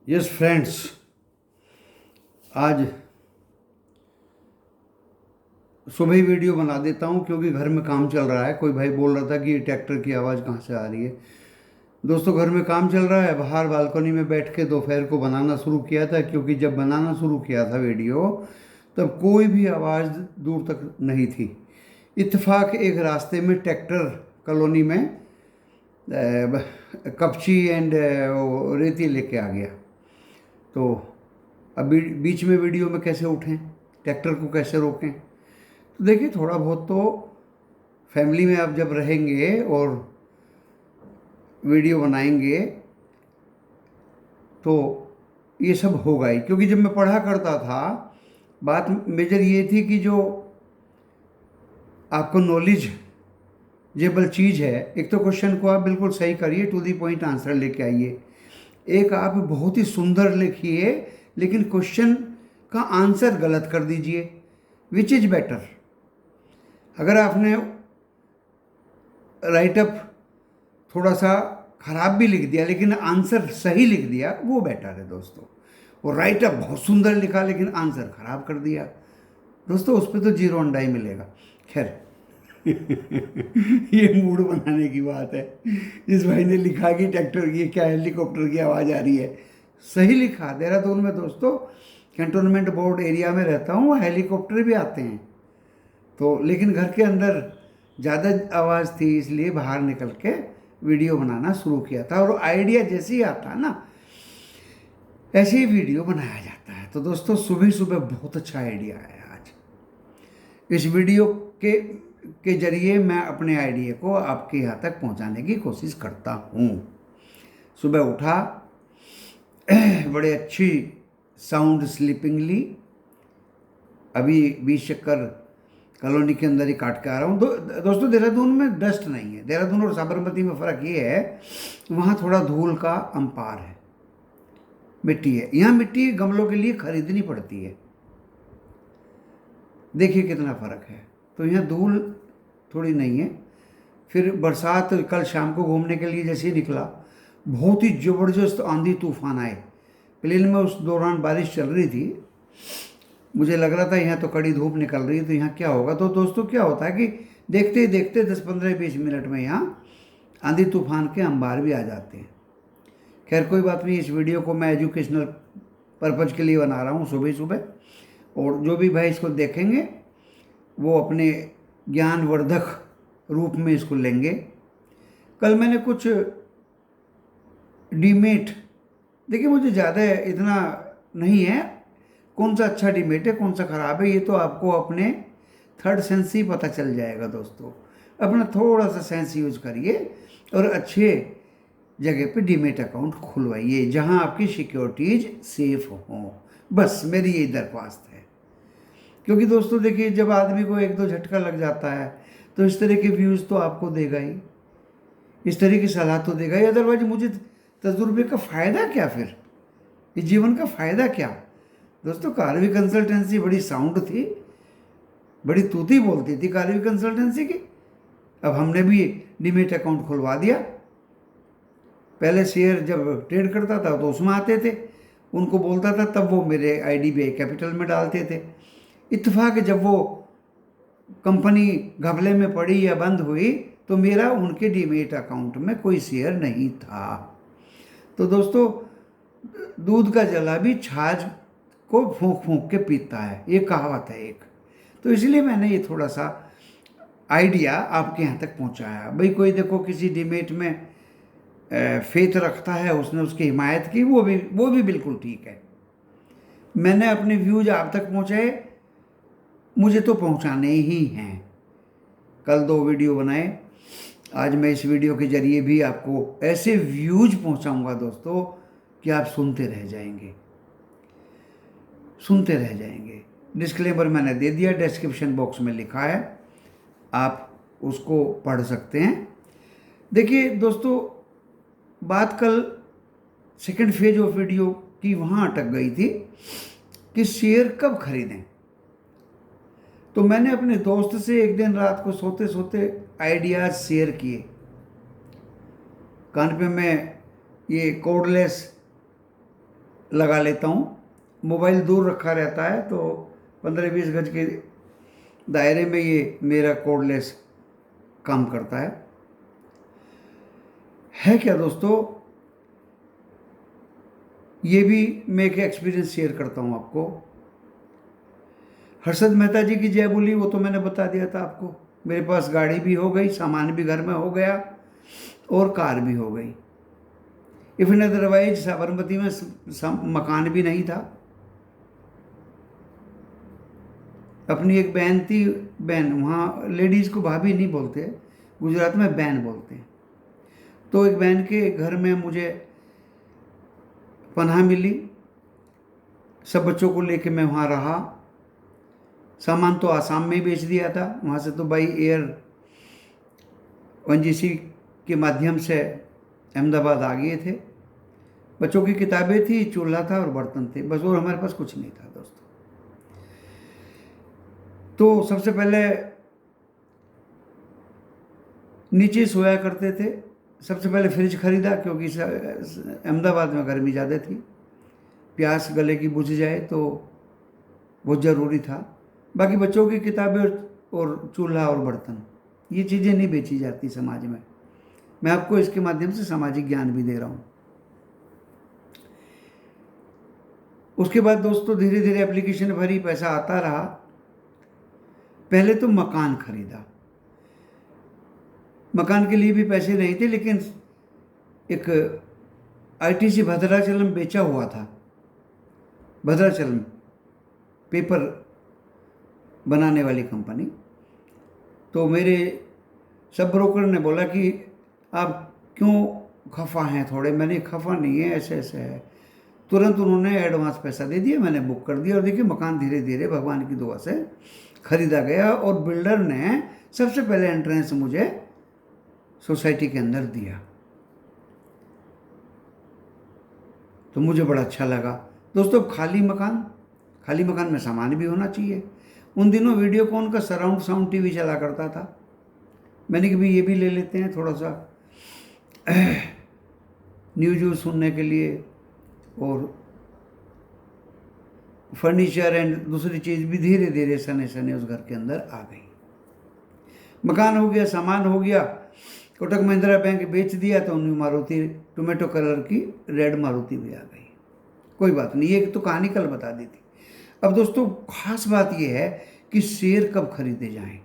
Yes friends, आज सुबह ही video बना देता हूँ क्योंकि घर में काम चल रहा है। कोई भाई बोल रहा था कि ये ट्रैक्टर की आवाज़ कहाँ से आ रही है। दोस्तों, घर में काम चल रहा है। बाहर बालकनी में बैठ के दोपहर को बनाना शुरू किया था, क्योंकि जब बनाना शुरू किया था वीडियो तब कोई भी आवाज़ दूर तक नहीं थी। इत्तेफाक एक रास्ते में ट्रैक्टर कॉलोनी में कपची एंड रेती लेके आ गया। तो अब बीच में वीडियो में कैसे उठें, ट्रैक्टर को कैसे रोकें। तो देखिए, थोड़ा बहुत तो फैमिली में आप जब रहेंगे और वीडियो बनाएंगे तो ये सब होगा ही। क्योंकि जब मैं पढ़ा करता था, बात मेजर ये थी कि जो आपको नॉलेज जेबल चीज़ है, एक तो क्वेश्चन को आप बिल्कुल सही करिए, टू दी पॉइंट आंसर लेके आइए। एक आप बहुत ही सुंदर लिखिए लेकिन क्वेश्चन का आंसर गलत कर दीजिए। Which is better? अगर आपने राइटअप थोड़ा सा खराब भी लिख दिया लेकिन आंसर सही लिख दिया, वो बेटर है दोस्तों। और राइटअप बहुत सुंदर लिखा लेकिन आंसर खराब कर दिया, दोस्तों उस पर तो जीरो अंडा ही मिलेगा। खैर ये मूड बनाने की बात है। जिस भाई ने लिखा कि ट्रैक्टर की क्या हेलीकॉप्टर की आवाज़ आ रही है, सही लिखा। देहरादून में दोस्तों कैंटोनमेंट बोर्ड एरिया में रहता हूँ, हेलीकॉप्टर भी आते हैं। तो लेकिन घर के अंदर ज़्यादा आवाज़ थी, इसलिए बाहर निकल के वीडियो बनाना शुरू किया था। और आइडिया जैसे ही आता ना, ऐसे ही वीडियो बनाया जाता है। तो दोस्तों, सुबह सुबह बहुत अच्छा आइडिया आया आज। इस वीडियो के जरिए मैं अपने आइडिया को आपके यहाँ तक पहुँचाने की कोशिश करता हूँ। सुबह उठा, बड़े अच्छी साउंड स्लीपिंगली, अभी 20 चक्कर कॉलोनी के अंदर ही काट के आ रहा हूँ। दोस्तों, देहरादून में डस्ट नहीं है। देहरादून और साबरमती में फ़र्क ये है, वहाँ थोड़ा धूल का अंपार है, मिट्टी है। यहाँ मिट्टी गमलों के लिए खरीदनी पड़ती है। देखिए कितना फ़र्क है। तो यहाँ धूल थोड़ी नहीं है। फिर बरसात, कल शाम को घूमने के लिए जैसे ही निकला, बहुत ही ज़बरदस्त आंधी तूफान आए। प्लेन में उस दौरान बारिश चल रही थी। मुझे लग रहा था यहाँ तो कड़ी धूप निकल रही है, तो यहाँ क्या होगा। तो दोस्तों, क्या होता है कि देखते ही देखते 10-15-20 मिनट में यहाँ आंधी तूफान के अंबार भी आ जाते हैं। खैर कोई बात नहीं, इस वीडियो को मैं एजुकेशनल पर्पज़ के लिए बना रहा हूँ सुबह सुबह। और जो भी भाई इसको देखेंगे वो अपने ज्ञानवर्धक रूप में इसको लेंगे। कल मैंने कुछ डीमेट, देखिए मुझे ज़्यादा इतना नहीं है कौन सा अच्छा डीमेट है कौन सा ख़राब है, ये तो आपको अपने थर्ड सेंस ही पता चल जाएगा। दोस्तों, अपना थोड़ा सा सेंस यूज करिए और अच्छे जगह पे डीमेट अकाउंट खुलवाइए जहां आपकी सिक्योरिटीज सेफ हों। बस मेरी यही दरख्वास्त है। क्योंकि दोस्तों देखिए, जब आदमी को एक दो झटका लग जाता है तो इस तरह के व्यूज़ तो आपको देगा ही, इस तरह की सलाह तो देगा ही। अदरवाइज मुझे तजुर्बे का फ़ायदा क्या, फिर इस जीवन का फ़ायदा क्या। दोस्तों, कार्वी कंसल्टेंसी बड़ी साउंड थी, बड़ी तूती बोलती थी कार्वी कंसल्टेंसी की। अब हमने भी डीमेट अकाउंट खुलवा दिया। पहले शेयर जब ट्रेड करता था तो उसमें आते थे, उनको बोलता था, तब वो मेरे IDBI कैपिटल में डालते थे। इत्तेफाक जब वो कंपनी घपले में पड़ी या बंद हुई तो मेरा उनके डीमेट अकाउंट में कोई शेयर नहीं था। तो दोस्तों, दूध का जला भी छाछ को फूंक फूंक के पीता है, ये कहावत है एक। तो इसलिए मैंने ये थोड़ा सा आइडिया आपके यहाँ तक पहुँचाया। भाई कोई देखो किसी डीमेट में फेथ रखता है, उसने उसकी हिमायत की, वो भी बिल्कुल ठीक है। मैंने अपने व्यूज आप तक पहुँचाए, मुझे तो पहुँचाने ही हैं। कल 2 वीडियो बनाए, आज मैं इस वीडियो के जरिए भी आपको ऐसे व्यूज पहुँचाऊँगा दोस्तों कि आप सुनते रह जाएंगे, सुनते रह जाएंगे। डिस्क्लेमर मैंने दे दिया, डिस्क्रिप्शन बॉक्स में लिखा है, आप उसको पढ़ सकते हैं। देखिए दोस्तों, बात कल सेकंड फेज ऑफ वीडियो की वहाँ अटक गई थी कि शेयर कब खरीदें। तो मैंने अपने दोस्त से एक दिन रात को सोते सोते आइडियाज़ शेयर किए। कान पे मैं ये कॉर्डलेस लगा लेता हूँ। मोबाइल दूर रखा रहता है तो 15-20 गज के दायरे में ये मेरा कोडलेस काम करता है क्या दोस्तों। ये भी मैं एक एक्सपीरियंस शेयर करता हूँ आपको। हर्षद मेहता जी की जय बोली, वो तो मैंने बता दिया था आपको। मेरे पास गाड़ी भी हो गई, सामान भी घर में हो गया और कार भी हो गई। इफ इन अदरवाइज साबरमती में मकान भी नहीं था। अपनी एक बहन थी, बहन, वहाँ लेडीज़ को भाभी नहीं बोलते, गुजरात में बहन बोलते हैं। तो एक बहन के घर में मुझे पनाह मिली, सब बच्चों को लेके मैं वहाँ रहा। सामान तो आसाम में ही बेच दिया था, वहाँ से तो बाई एयर ONGC के माध्यम से अहमदाबाद आ गए थे। बच्चों की किताबें थी, चूल्हा था और बर्तन थे, बस, और हमारे पास कुछ नहीं था दोस्तों। तो सबसे पहले नीचे सोया करते थे। सबसे पहले फ्रिज खरीदा, क्योंकि अहमदाबाद में गर्मी ज़्यादा थी, प्यास गले की बुझ जाए तो बहुत ज़रूरी था। बाकी बच्चों की किताबें और चूल्हा और बर्तन, ये चीज़ें नहीं बेची जाती समाज में। मैं आपको इसके माध्यम से सामाजिक ज्ञान भी दे रहा हूँ। उसके बाद दोस्तों धीरे धीरे एप्लीकेशन भरी, पैसा आता रहा। पहले तो मकान खरीदा। मकान के लिए भी पैसे नहीं थे, लेकिन एक ITC भद्राचलम बेचा हुआ था। भद्राचलम पेपर बनाने वाली कंपनी। तो मेरे सब ब्रोकर ने बोला कि आप क्यों खफा हैं थोड़े। मैंने खफा नहीं है, ऐसे ऐसे है। तुरंत उन्होंने एडवांस पैसा दे दिया, मैंने बुक कर दिया, और देखिए मकान धीरे धीरे भगवान की दुआ से खरीदा गया। और बिल्डर ने सबसे पहले एंट्रेंस मुझे सोसाइटी के अंदर दिया, तो मुझे बड़ा अच्छा लगा दोस्तों। खाली मकान में सामान भी होना चाहिए। उन दिनों वीडियोकॉन का सराउंड साउंड टीवी चला करता था। मैंने कहा ये भी ले लेते हैं थोड़ा सा न्यूज़ सुनने के लिए, और फर्नीचर एंड दूसरी चीज़ भी धीरे धीरे सने सने उस घर के अंदर आ गई। मकान हो गया, सामान हो गया। कोटक महिंद्रा बैंक बेच दिया तो न्यू मारुति टोमेटो कलर की रेड मारुति भी आ गई। कोई बात नहीं, ये तो कहानी कल बता दी थी। अब दोस्तों खास बात यह है कि शेयर कब खरीदे जाएं।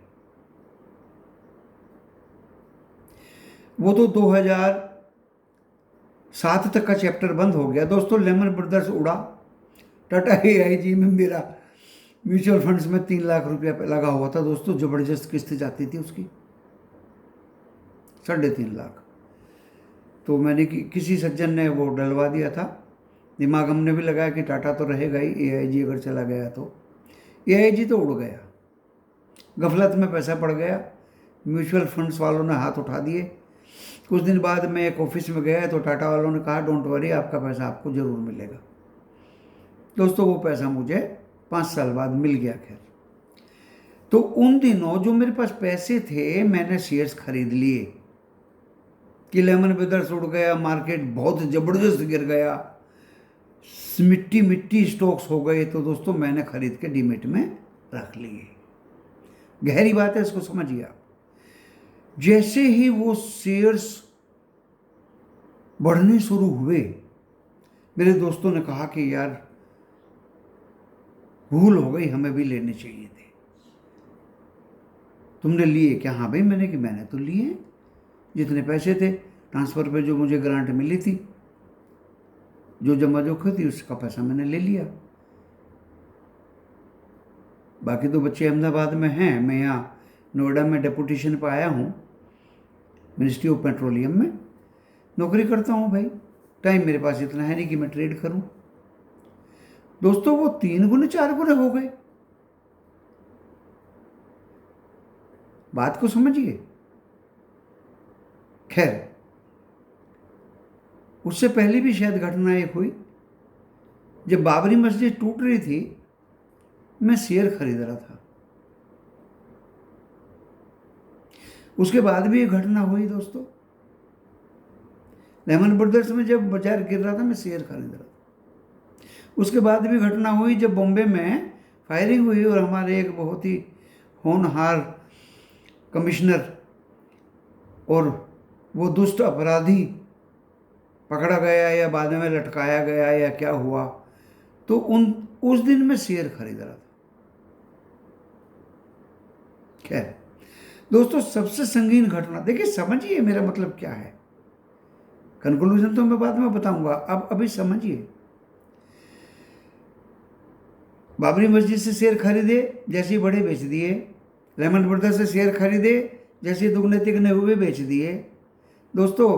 वो तो 2007 तक का चैप्टर बंद हो गया दोस्तों। लेमन ब्रदर्स उड़ा। टाटा AIG में मेरा म्यूचुअल फंड्स में 3 लाख रुपया लगा हुआ था दोस्तों। ज़बरदस्त किस्त जाती थी उसकी, 3.5 लाख। तो मैंने किसी सज्जन ने वो डलवा दिया था। दिमाग हमने भी लगाया कि टाटा तो रहेगा ही, AIG अगर चला गया तो। AIG तो उड़ गया, गफलत में पैसा पड़ गया। म्यूचुअल फंड्स वालों ने हाथ उठा दिए। कुछ दिन बाद मैं एक ऑफिस में गया तो टाटा वालों ने कहा डोंट वरी, आपका पैसा आपको ज़रूर मिलेगा। दोस्तों वो पैसा मुझे 5 साल बाद मिल गया। खैर, तो उन दिनों जो मेरे पास पैसे थे मैंने शेयर्स खरीद लिए कि लेमन ब्रदर्स उड़ गया, मार्केट बहुत ज़बरदस्त गिर गया, मिट्टी स्टॉक्स हो गए, तो दोस्तों मैंने खरीद के डीमेट में रख लिए। गहरी बात है, इसको समझिए आप। जैसे ही वो शेयर्स बढ़ने शुरू हुए, मेरे दोस्तों ने कहा कि यार भूल हो गई, हमें भी लेने चाहिए थे। तुमने लिए क्या? हाँ भाई, मैंने तो लिए। जितने पैसे थे ट्रांसफ़र पे जो मुझे ग्रांट मिली थी, जो जमा जोखिम थी, उसका पैसा मैंने ले लिया। बाकी तो बच्चे अहमदाबाद में हैं, मैं यहाँ नोएडा में डेपुटेशन पर आया हूँ, मिनिस्ट्री ऑफ पेट्रोलियम में नौकरी करता हूँ। भाई टाइम मेरे पास इतना है नहीं कि मैं ट्रेड करूँ। दोस्तों वो 3 गुने 4 गुने हो गए। बात को समझिए। खैर, उससे पहले भी शायद घटना एक हुई। जब बाबरी मस्जिद टूट रही थी, मैं शेयर खरीद रहा था। उसके बाद भी एक घटना हुई दोस्तों। लेमन ब्रदर्स में जब बाजार गिर रहा था, मैं शेयर खरीद रहा था। उसके बाद भी घटना हुई जब बॉम्बे में फायरिंग हुई और हमारे एक बहुत ही होनहार कमिश्नर और वो दुष्ट अपराधी पकड़ा गया या बाद में लटकाया गया या क्या हुआ, तो उस दिन मैं शेयर खरीद रहा था। खैर दोस्तों, सबसे संगीन घटना, देखिए समझिए मेरा मतलब क्या है, कंक्लूजन तो मैं बाद में बताऊंगा, अब अभी समझिए। बाबरी मस्जिद से शेयर खरीदे, जैसे ही बढ़े बेच दिए। लेमन ब्रदर्स से शेयर खरीदे, जैसे दुगने तिगने हुए बेच दिए। दोस्तों,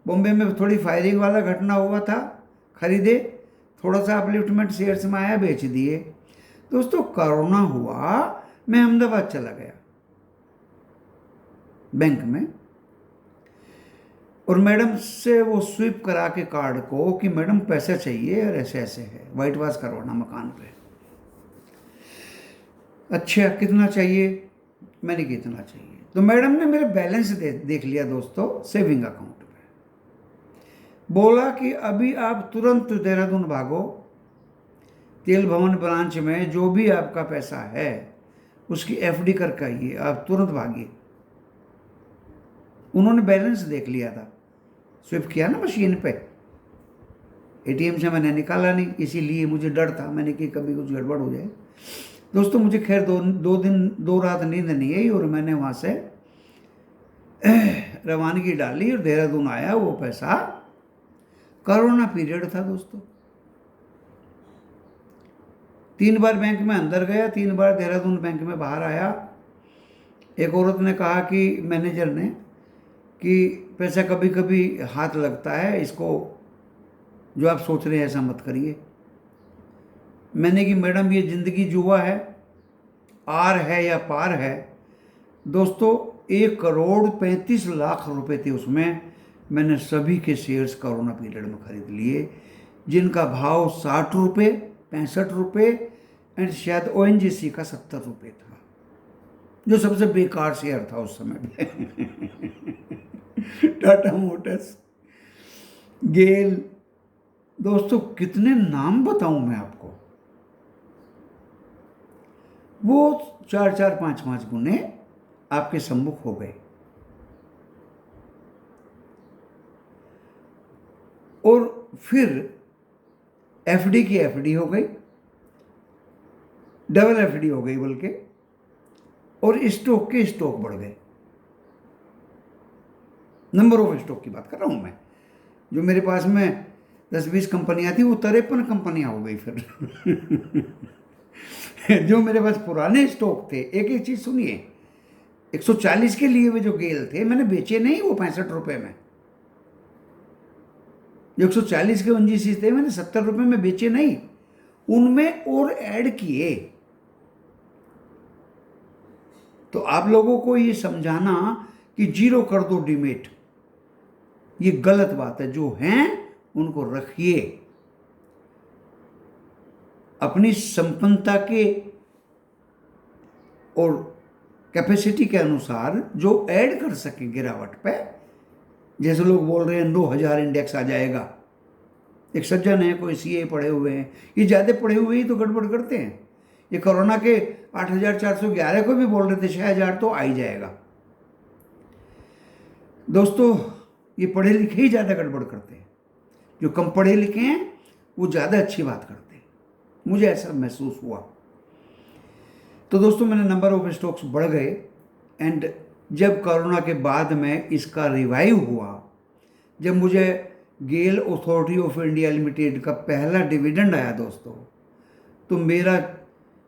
बॉम्बे में थोड़ी फायरिंग वाला घटना हुआ था, खरीदे, थोड़ा सा अपलिफ्टमेंट शेयर्स में आया, बेच दिए। दोस्तों, कोरोना हुआ, मैं अहमदाबाद चला गया बैंक में, और मैडम से वो स्विप करा के कार्ड को कि मैडम पैसा चाहिए और ऐसे ऐसे है, वाइट वॉश करवाना मकान पे। अच्छा, कितना चाहिए? मैंने कहा इतना चाहिए। तो मैडम ने मेरा बैलेंस देख लिया दोस्तों, सेविंग अकाउंट में। बोला कि अभी आप तुरंत देहरादून भागो, तेल भवन ब्रांच में जो भी आपका पैसा है उसकी एफडी करके आइए, आप तुरंत भागिए। उन्होंने बैलेंस देख लिया था, स्विप किया ना मशीन पे, एटीएम से मैंने निकाला नहीं, इसीलिए मुझे डर था, मैंने कि कभी कुछ गड़बड़ हो जाए। दोस्तों, मुझे खैर दो रात नींद नहीं आई और मैंने वहाँ से रवानगी डाली और देहरादून आया। वो पैसा, कोरोना पीरियड था दोस्तों, 3 बार बैंक में अंदर गया, 3 बार देहरादून बैंक में बाहर आया। एक औरत ने कहा कि मैनेजर ने कि पैसा कभी कभी हाथ लगता है, इसको जो आप सोच रहे हैं ऐसा मत करिए। मैंने कि मैडम ये ज़िंदगी जुआ है, आर है या पार है। दोस्तों, 1,35,00,000 रुपए थे उसमें। मैंने सभी के शेयर्स कोरोना पीरियड में खरीद लिए, जिनका भाव 60 रुपये, 65 रुपये एंड शायद ओएनजीसी का 70 रुपये था, जो सबसे बेकार शेयर था उस समय पे। टाटा मोटर्स, गेल, दोस्तों कितने नाम बताऊं मैं आपको। वो 4-4, 5-5 गुने आपके सम्मुख हो गए। और फिर एफडी की एफडी हो गई, डबल एफडी हो गई बल्कि, और स्टॉक के स्टॉक बढ़ गए। नंबर ऑफ स्टॉक की बात कर रहा हूं मैं। जो मेरे पास में 10-20 कंपनियां थी, वो 53 कंपनियां हो गई फिर। जो मेरे पास पुराने स्टॉक थे, एक एक चीज सुनिए, 140 के लिए वे जो गेल थे, मैंने बेचे नहीं वो 65 रुपए में। जो 140 के ओएनजीसी थे, मैंने 70 रुपए में बेचे नहीं, उनमें और ऐड किए। तो आप लोगों को ये समझाना कि जीरो कर दो डीमेट, ये गलत बात है। जो हैं उनको रखिए, अपनी संपन्नता के और कैपेसिटी के अनुसार जो ऐड कर सके गिरावट पे। जैसे लोग बोल रहे हैं 9,000 इंडेक्स आ जाएगा। एक सज्जन है, कोई सीए पढ़े हुए हैं, ये ज़्यादा पढ़े हुए ही तो गड़बड़ करते हैं। ये कोरोना के 8,411 को भी बोल रहे थे 6,000 तो आ ही जाएगा। दोस्तों, ये पढ़े लिखे ही ज़्यादा गड़बड़ करते हैं, जो कम पढ़े लिखे हैं वो ज़्यादा अच्छी बात करते हैं, मुझे ऐसा महसूस हुआ। तो दोस्तों, मैंने नंबर ऑफ स्टॉक्स बढ़ गए। एंड जब कोरोना के बाद में इसका रिवाइव हुआ, जब मुझे गेल अथॉरिटी ऑफ इंडिया लिमिटेड का पहला डिविडेंड आया दोस्तों, तो मेरा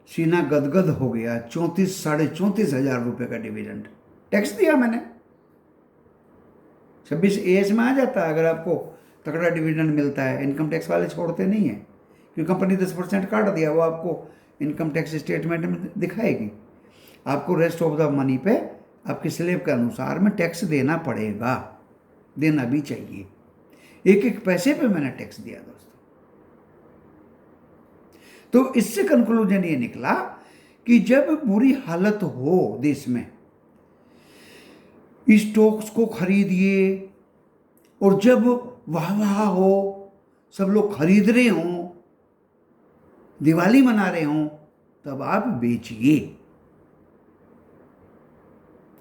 सीना गदगद हो गया। 34,500 रुपये का डिविडेंड, टैक्स दिया मैंने, 26 एएस में आ जाता है अगर आपको तगड़ा डिविडेंड मिलता है। इनकम टैक्स वाले छोड़ते नहीं हैं, क्योंकि कंपनी 10% काट दिया, वो आपको इनकम टैक्स स्टेटमेंट में दिखाएगी। आपको रेस्ट ऑफ द मनी पे आपके स्लैब के अनुसार में टैक्स देना पड़ेगा, देना भी चाहिए। एक एक पैसे पे मैंने टैक्स दिया दोस्तों। तो इससे कंक्लूजन ये निकला कि जब बुरी हालत हो देश में, स्टॉक्स को खरीदिए, और जब वाह वाह हो, सब लोग खरीद रहे हों, दिवाली मना रहे हों, तब आप बेचिए।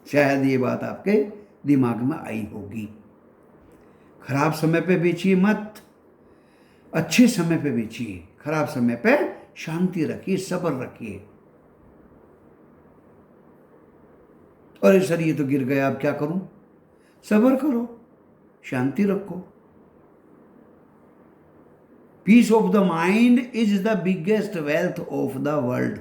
शायद ये बात आपके दिमाग में आई होगी। खराब समय पे बेचिए मत, अच्छे समय पे बेचिए। खराब समय पे शांति रखिए, सब्र रखिए। अरे सर ये तो गिर गया, अब क्या करूं? सब्र करो, शांति रखो। Peace of the mind is the biggest wealth of the world.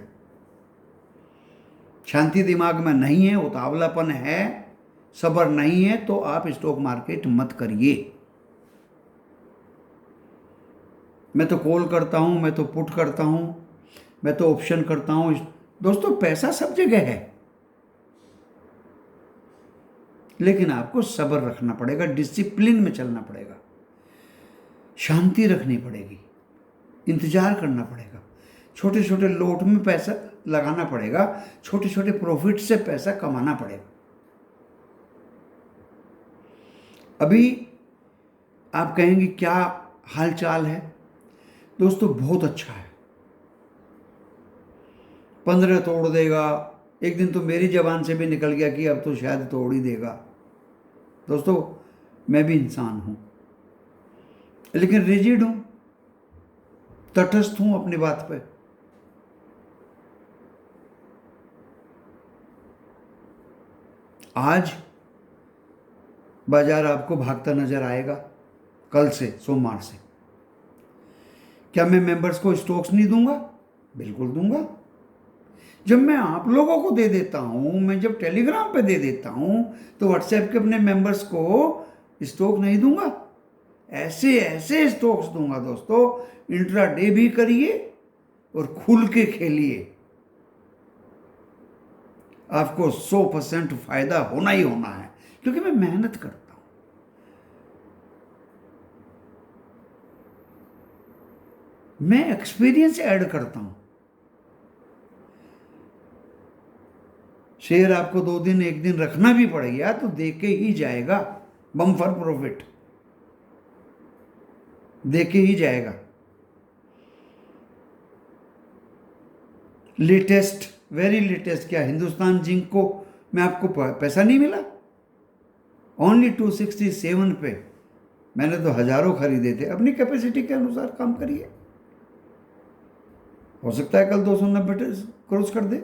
शांति दिमाग में नहीं है, उतावलापन है, सब्र नहीं है, तो आप स्टॉक मार्केट मत करिए। मैं तो कॉल करता हूं, मैं तो पुट करता हूं, मैं तो ऑप्शन करता हूं। दोस्तों पैसा सब जगह है, लेकिन आपको सब्र रखना पड़ेगा, डिसिप्लिन में चलना पड़ेगा, शांति रखनी पड़ेगी, इंतजार करना पड़ेगा, छोटे छोटे लोट में पैसा लगाना पड़ेगा, छोटे छोटे प्रॉफिट से पैसा कमाना पड़ेगा। अभी आप कहेंगे क्या हाल चाल है? दोस्तों बहुत अच्छा है। 15 तोड़ देगा, एक दिन तो मेरी जबान से भी निकल गया कि अब तो शायद तोड़ ही देगा। दोस्तों मैं भी इंसान हूं, लेकिन रिजिड हूं, तटस्थ हूं अपनी बात पे। आज बाजार आपको भागता नजर आएगा, कल से, सोमवार से। क्या मैं मेंबर्स को स्टॉक्स नहीं दूंगा? बिल्कुल दूंगा। जब मैं आप लोगों को दे देता हूं, मैं जब टेलीग्राम पे दे देता हूं, तो व्हाट्सएप के अपने मेंबर्स को स्टॉक नहीं दूंगा? ऐसे ऐसे स्टॉक्स दूंगा दोस्तों। इंट्राडे भी करिए और खुल के खेलिए, आपको 100% फायदा होना ही होना है, क्योंकि मैं मेहनत करता हूं। मैं एक्सपीरियंस ऐड करता हूं। शेयर आपको 2 दिन 1 दिन रखना भी पड़ेगा तो देके ही जाएगा, बम्पर प्रॉफिट देके ही जाएगा। लेटेस्ट, वेरी लेटेस्ट, क्या हिंदुस्तान जिंक को मैं आपको पैसा नहीं मिला? ओनली 267 पे मैंने तो हजारों खरीदे थे। अपनी कैपेसिटी के अनुसार काम करिए, हो सकता है कल 290 क्रॉस कर दे।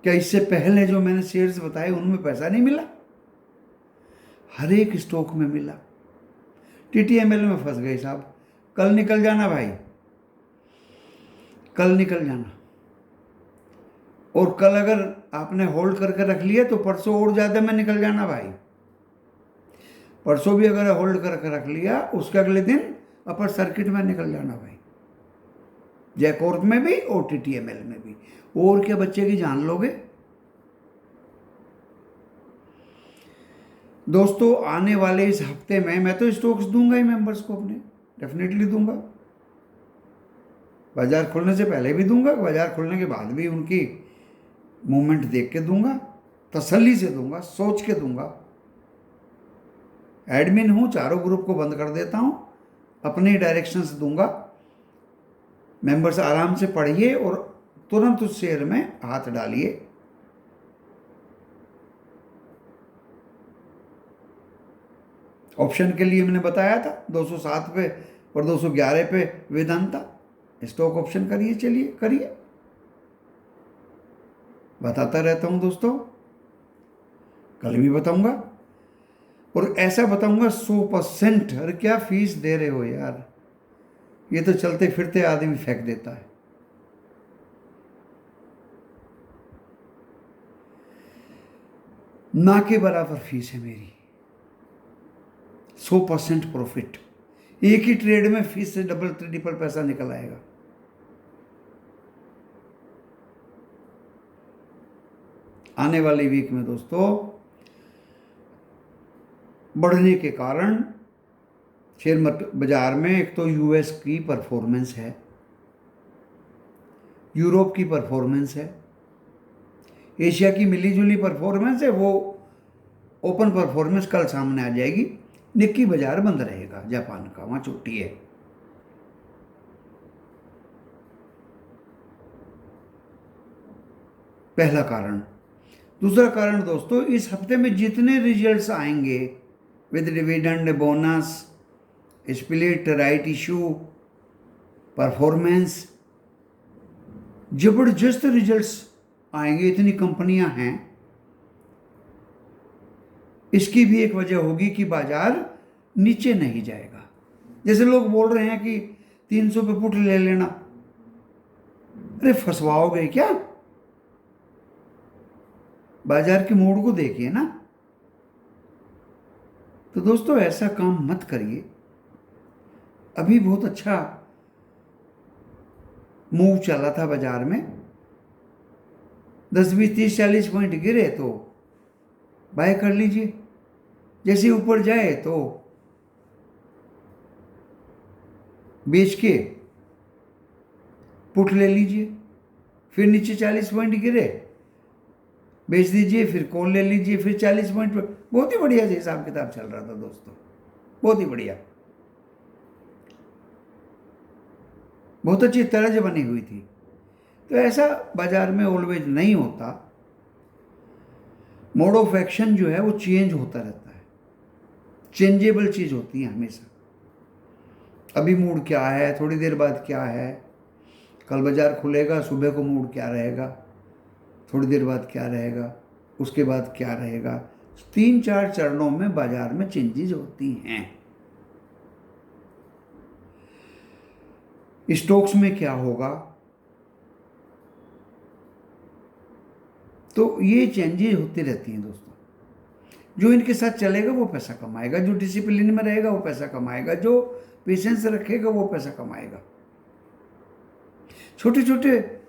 क्या इससे पहले जो मैंने शेयर्स बताए उनमें पैसा नहीं मिला? हर एक स्टॉक में मिला। टीटीएमएल में फंस गए साहब, कल निकल जाना भाई, कल निकल जाना। और कल अगर आपने होल्ड करके रख लिया तो परसों और ज्यादा में निकल जाना भाई। परसों भी अगर होल्ड करके रख लिया, उसके अगले दिन अपर सर्किट में निकल जाना भाई, जयकॉर्प में भी और टीटीएमएल में भी। और क्या बच्चे की जान लोगे? दोस्तों आने वाले इस हफ्ते में मैं तो स्टॉक्स दूंगा ही मेंबर्स को अपने, डेफिनेटली दूंगा। बाजार खुलने से पहले भी दूंगा, बाजार खुलने के बाद भी उनकी मूवमेंट देख के दूंगा, तसल्ली से दूंगा, सोच के दूंगा। एडमिन हूं, चारों ग्रुप को बंद कर देता हूं, अपने डायरेक्शंस दूंगा। मेंबर्स आराम से पढ़िए और तुरंत उस शेयर में हाथ डालिए। ऑप्शन के लिए मैंने बताया था 207 पे और 211 पे वेदांता स्टॉक ऑप्शन करिए, चलिए करिए। बताता रहता हूं दोस्तों, कल भी बताऊंगा और ऐसा बताऊंगा 100%। अरे क्या फीस दे रहे हो यार, ये तो चलते फिरते आदमी फेंक देता है। ना के बराबर फीस है मेरी, 100% प्रॉफिट। एक ही ट्रेड में फीस से डबल ट्रिपल पैसा निकल आएगा। आने वाली वीक में दोस्तों बढ़ने के कारण शेयर बाजार में एक तो यूएस की परफॉर्मेंस है, यूरोप की परफॉर्मेंस है, एशिया की मिली जुली परफॉर्मेंस है। वो ओपन परफॉर्मेंस कल सामने आ जाएगी। निक्की बाजार बंद रहेगा जापान का, वहां छुट्टी है। पहला कारण। दूसरा कारण दोस्तों, इस हफ्ते में जितने रिजल्ट्स आएंगे with dividend, bonus, split, right issue, performance, जबरदस्त रिजल्ट्स आएंगे। इतनी कंपनियां हैं, इसकी भी एक वजह होगी कि बाजार नीचे नहीं जाएगा। जैसे लोग बोल रहे हैं कि 300 पे पुट ले लेना, अरे फंसवाओगे क्या? बाजार के मूड को देखिए ना। तो दोस्तों ऐसा काम मत करिए। अभी बहुत अच्छा मूव चला था बाजार में, 10, 20, 30, 40 पॉइंट गिरे तो बाय कर लीजिए। जैसे ऊपर जाए तो बेच के पुट ले लीजिए। फिर नीचे 40 पॉइंट गिरे, बेच दीजिए, फिर कॉल ले लीजिए, फिर 40 पॉइंट पर। बहुत ही बढ़िया हिसाब किताब चल रहा था दोस्तों, बहुत ही बढ़िया, बहुत अच्छी तरज बनी हुई थी। तो ऐसा बाजार में ऑलवेज नहीं होता। मोड ऑफ एक्शन जो है वो चेंज होता रहता है, चेंजेबल चीज होती है हमेशा। अभी मूड क्या है, थोड़ी देर बाद क्या है, कल बाजार खुलेगा, सुबह को मूड क्या रहेगा, थोड़ी देर बाद क्या रहेगा, उसके बाद क्या रहेगा। 3-4 चरणों में बाजार में चेंजेस होती हैं। स्टॉक्स में क्या होगा, तो ये चेंजेस होती रहती हैं दोस्तों। जो इनके साथ चलेगा वो पैसा कमाएगा, जो डिसिप्लिन में रहेगा वो पैसा कमाएगा, जो पेशेंस रखेगा वो पैसा कमाएगा। छोटे छोटे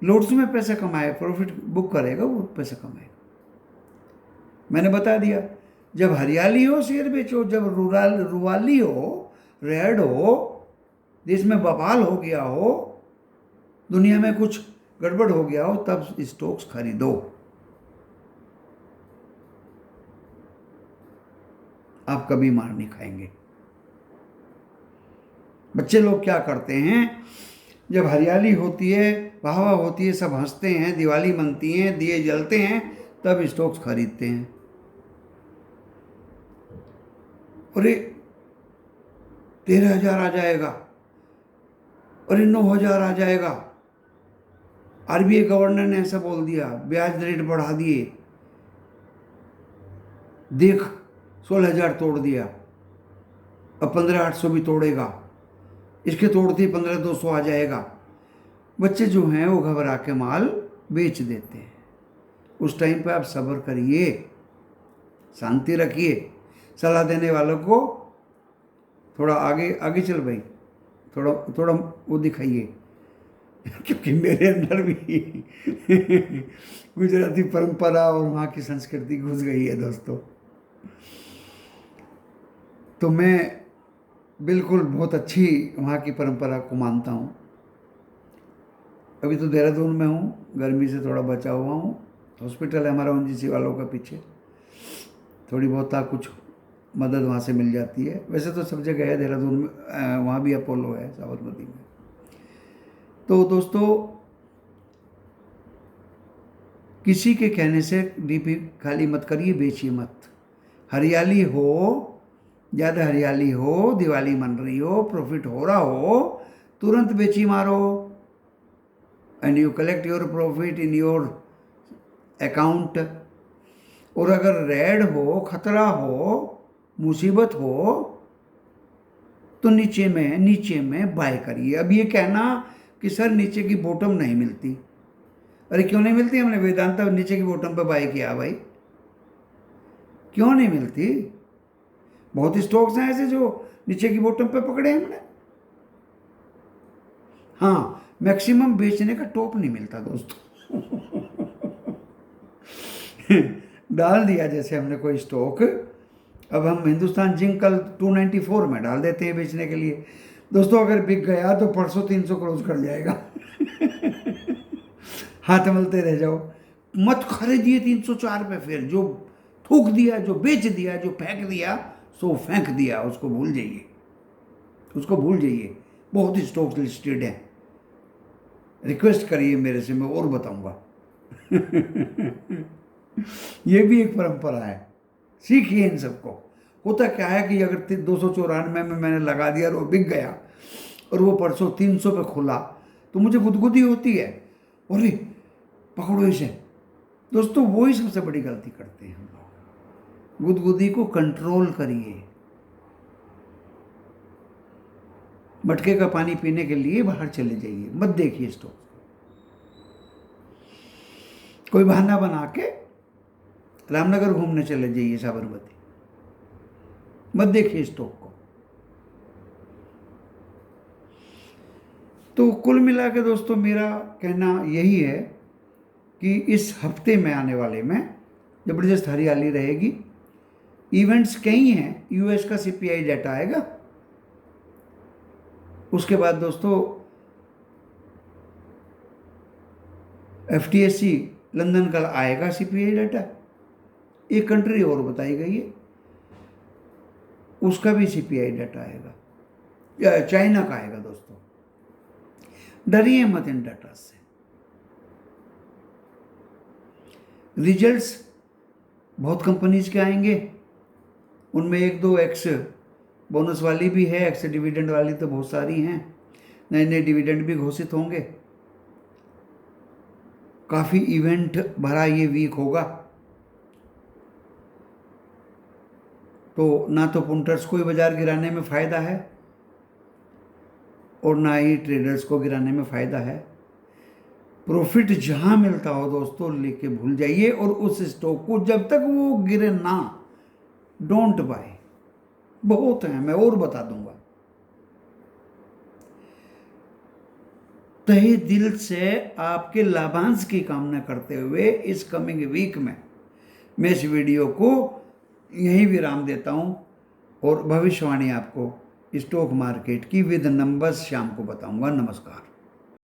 लोड्स में पैसा कमाए, प्रॉफिट बुक करेगा वो पैसा कमाएगा। मैंने बता दिया, जब हरियाली हो शेयर बेचो, जब रुवाली हो, रेड हो, देश में बवाल हो गया हो, दुनिया में कुछ गड़बड़ हो गया हो, तब स्टॉक्स खरीदो। आप कभी मार नहीं खाएंगे। बच्चे लोग क्या करते हैं, जब हरियाली होती है, वाह वाह होती है, सब हंसते हैं, दिवाली मनती हैं, दिए जलते हैं, तब स्टॉक्स खरीदते हैं। अरे 13,000 आ जाएगा, अरे 9,000 आ जाएगा, आरबीआई गवर्नर ने ऐसा बोल दिया, ब्याज रेट बढ़ा दिए, देख 16,000 तोड़ दिया, अब 15,800 भी तोड़ेगा, इसके तोड़ते ही 15,200 आ जाएगा। बच्चे जो हैं वो घबरा के माल बेच देते हैं। उस टाइम पे आप सब्र करिए, शांति रखिए, सलाह देने वालों को थोड़ा आगे आगे चल भाई, थोड़ा थोड़ा वो दिखाइए, क्योंकि मेरे अंदर भी गुजराती परंपरा और वहाँ की संस्कृति घुस गई है दोस्तों। तो मैं बिल्कुल बहुत अच्छी वहाँ की परंपरा को मानता हूँ। अभी तो देहरादून में हूँ, गर्मी से थोड़ा बचा हुआ हूँ। हॉस्पिटल है हमारा ओएनजीसी वालों का पीछे, थोड़ी बहुत कुछ मदद वहाँ से मिल जाती है। वैसे तो सब जगह है देहरादून में, वहाँ भी अपोलो है साबरमती में। तो दोस्तों किसी के कहने से डीपी खाली मत करिए, बेचिए मत। हरियाली हो, ज़्यादा हरियाली हो, दिवाली मन रही हो, प्रॉफिट हो रहा हो, तुरंत बेची मारो and you collect your profit in your account. और अगर रेड हो, खतरा हो, मुसीबत हो, तो नीचे में बाय करिए। अब ये कहना कि सर नीचे की बॉटम नहीं मिलती, अरे क्यों नहीं मिलती? हमने वेदांता नीचे की बॉटम पे बाय किया भाई, क्यों नहीं मिलती? बहुत स्टॉक्स हैं ऐसे जो नीचे की बॉटम पे पकड़े हमने। हाँ, मैक्सिमम बेचने का टॉप नहीं मिलता दोस्तों। डाल दिया जैसे हमने कोई स्टॉक, अब हम हिंदुस्तान जिंक कल 294 में डाल देते हैं बेचने के लिए। दोस्तों अगर बिक गया तो परसों 300 क्रॉस कर जाएगा। हाथ मलते रह जाओ, मत खरीदिए 304 पे। फिर जो थूक दिया, जो बेच दिया, जो फेंक दिया, सो फेंक दिया, उसको भूल जाइए, उसको भूल जाइए। बहुत ही स्टॉक्स लिस्टेड है, रिक्वेस्ट करिए मेरे से, मैं और बताऊंगा। ये भी एक परंपरा है, सीखिए इन सबको। होता क्या है कि अगर 294 में मैंने लगा दिया और वो बिक गया और वो परसों 300 पे खुला, तो मुझे गुदगुदी होती है, अरे पकड़ो इसे। दोस्तों वही सबसे बड़ी गलती करते हैं हम लोग। गुदगुदी को कंट्रोल करिए। मटके का पानी पीने के लिए बाहर चले जाइए, मत देखिए स्टॉक। कोई बहाना बना के रामनगर घूमने चले जाइए, साबरमती, मत देखिए स्टॉक को। तो कुल मिला के दोस्तों मेरा कहना यही है कि इस हफ्ते में आने वाले में ज़बरदस्त हरियाली रहेगी। इवेंट्स कई हैं, यूएस का सीपीआई डाटा आएगा, उसके बाद दोस्तों एफटीएससी लंदन का आएगा सीपीआई डाटा। एक कंट्री और बताई गई है, उसका भी सीपीआई डाटा आएगा, या चाइना का आएगा। दोस्तों डरिए मत इन डाटा से। रिजल्ट्स बहुत कंपनीज के आएंगे, उनमें एक दो एक्स बोनस वाली भी है, एक्स डिविडेंड वाली तो बहुत सारी हैं। नए नए डिविडेंड भी घोषित होंगे। काफ़ी इवेंट भरा ये वीक होगा, तो ना तो पुंटर्स को ही बाजार गिराने में फ़ायदा है और ना ही ट्रेडर्स को गिराने में फ़ायदा है। प्रॉफिट जहां मिलता हो दोस्तों लेके भूल जाइए, और उस स्टॉक को जब तक वो गिरे ना, डोंट बाय। बहुत हैं, मैं और बता दूंगा। तहे दिल से आपके लाभांश की कामना करते हुए इस कमिंग वीक में मैं इस वीडियो को यहीं विराम देता हूं, और भविष्यवाणी आपको स्टॉक मार्केट की विद नंबर्स शाम को बताऊंगा। नमस्कार।